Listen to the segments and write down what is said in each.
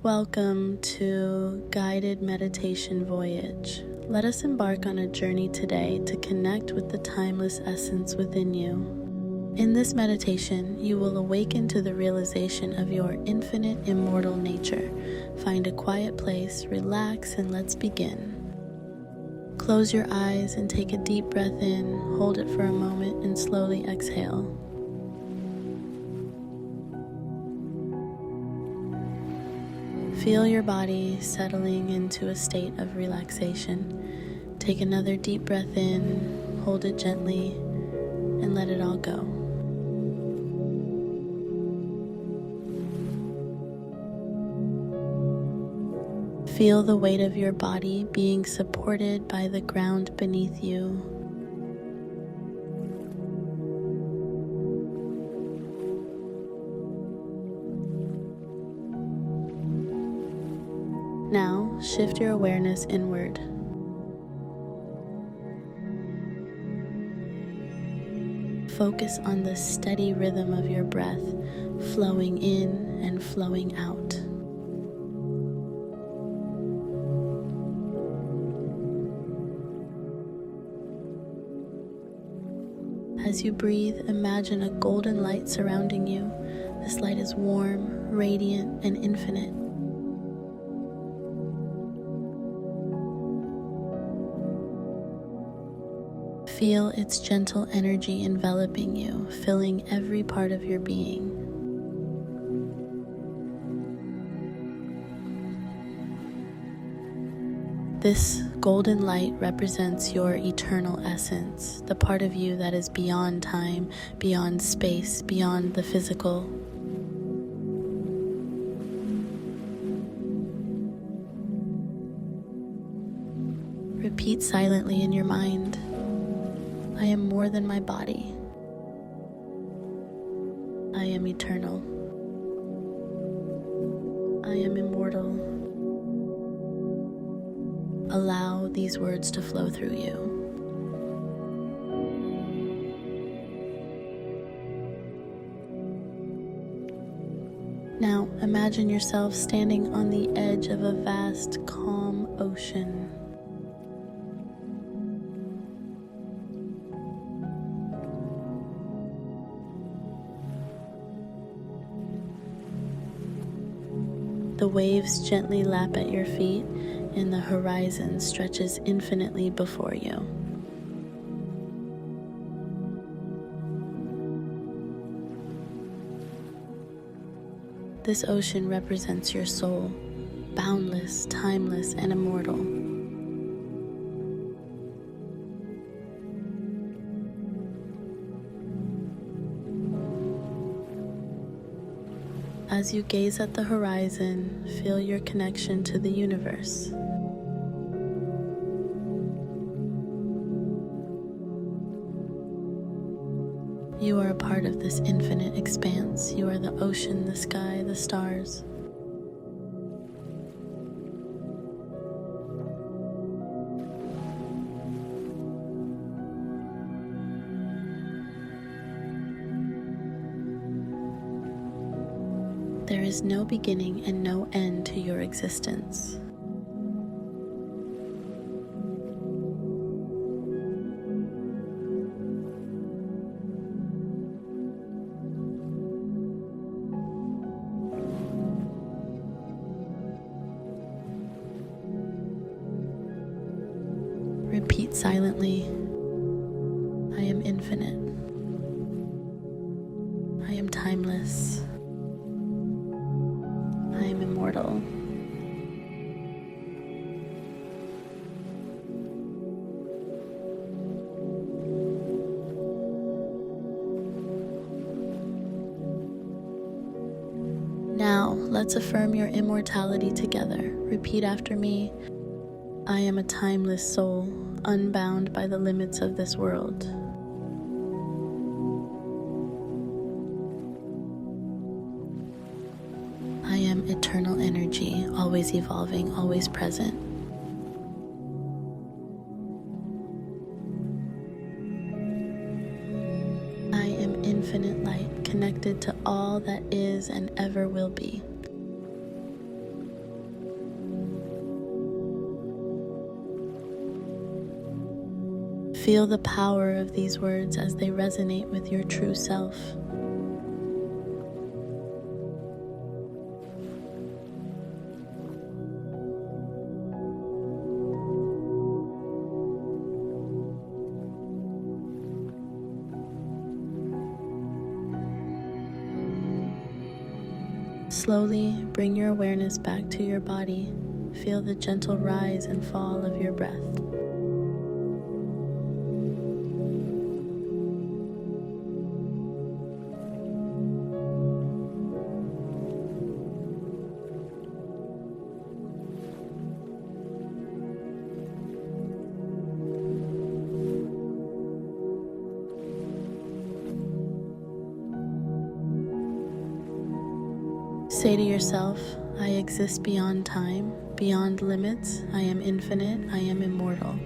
Welcome to Guided Meditation Voyage. Let us embark on a journey today to connect with the timeless essence within you. In this meditation, you will awaken to the realization of your infinite, immortal nature. Find a quiet place, relax, and let's begin. Close your eyes and take a deep breath in, hold it for a moment, and slowly exhale. Feel your body settling into a state of relaxation. Take another deep breath in, hold it gently, and let it all go. Feel the weight of your body being supported by the ground beneath you. Now, shift your awareness inward. Focus on the steady rhythm of your breath, flowing in and flowing out. As you breathe, imagine a golden light surrounding you. This light is warm, radiant, and infinite. Feel its gentle energy enveloping you, filling every part of your being. This golden light represents your eternal essence, the part of you that is beyond time, beyond space, beyond the physical. Repeat silently in your mind, I am more than my body. I am eternal. I am immortal. Allow these words to flow through you. Now imagine yourself standing on the edge of a vast, calm ocean. The waves gently lap at your feet, and the horizon stretches infinitely before you. This ocean represents your soul, boundless, timeless, and immortal. As you gaze at the horizon, feel your connection to the universe. You are a part of this infinite expanse. You are the ocean, the sky, the stars. There is no beginning and no end to your existence. Repeat silently, I am infinite. I am timeless. I am immortal. Now, let's affirm your immortality together. Repeat after me. I am a timeless soul, unbound by the limits of this world. I am eternal energy, always evolving, always present. I am infinite light, connected to all that is and ever will be. Feel the power of these words as they resonate with your true self. Slowly bring your awareness back to your body. Feel the gentle rise and fall of your breath. Say to yourself, I exist beyond time, beyond limits. I am infinite. I am immortal.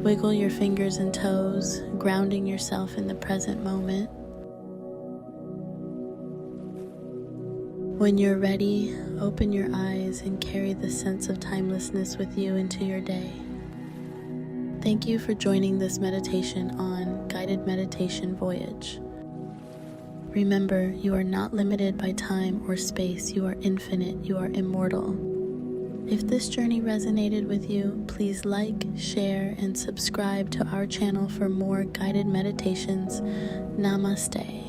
Wiggle your fingers and toes, grounding yourself in the present moment. When you're ready, open your eyes and carry the sense of timelessness with you into your day. Thank you for joining this meditation on Guided Meditation Voyage. Remember, you are not limited by time or space. You are infinite. You are immortal. If this journey resonated with you, please like, share, and subscribe to our channel for more guided meditations. Namaste.